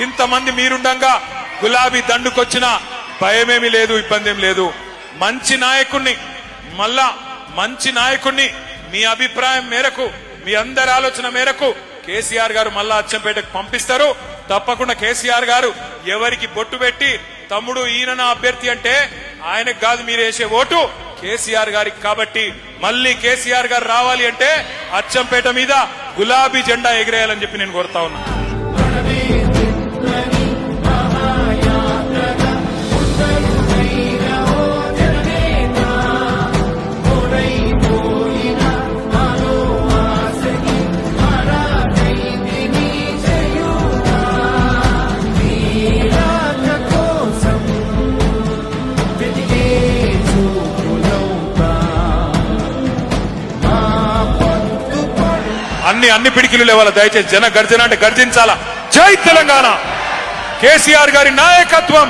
ఇంతమంది మీరుండంగా గులాబీ దండుకొచ్చిన భయమేమి లేదు, ఇబ్బంది ఏం లేదు. మంచి నాయకుణ్ణి మీ అభిప్రాయం మేరకు, మీ అందరి ఆలోచన మేరకు కేసీఆర్ గారు మళ్ళా అచ్చంపేటకు పంపిస్తారు. తప్పకుండా కేసీఆర్ గారు ఎవరికి బొట్టు పెట్టి తమ్ముడు ఈయన నా అభ్యర్థి అంటే ఆయనకు కాదు మీరు వేసే ఓటు కేసీఆర్ గారికి. కాబట్టి మళ్ళీ కేసీఆర్ గారు రావాలి అంటే అచ్చంపేట మీద గులాబీ జెండా ఎగిరేయాలని చెప్పి నేను కోరుతా ఉన్నా. అన్ని పిడికిలు లేవాల. దయచేసి జన గర్జన అంటే గర్జించాలా. జై తెలంగాణ. కేసీఆర్ గారి నాయకత్వం.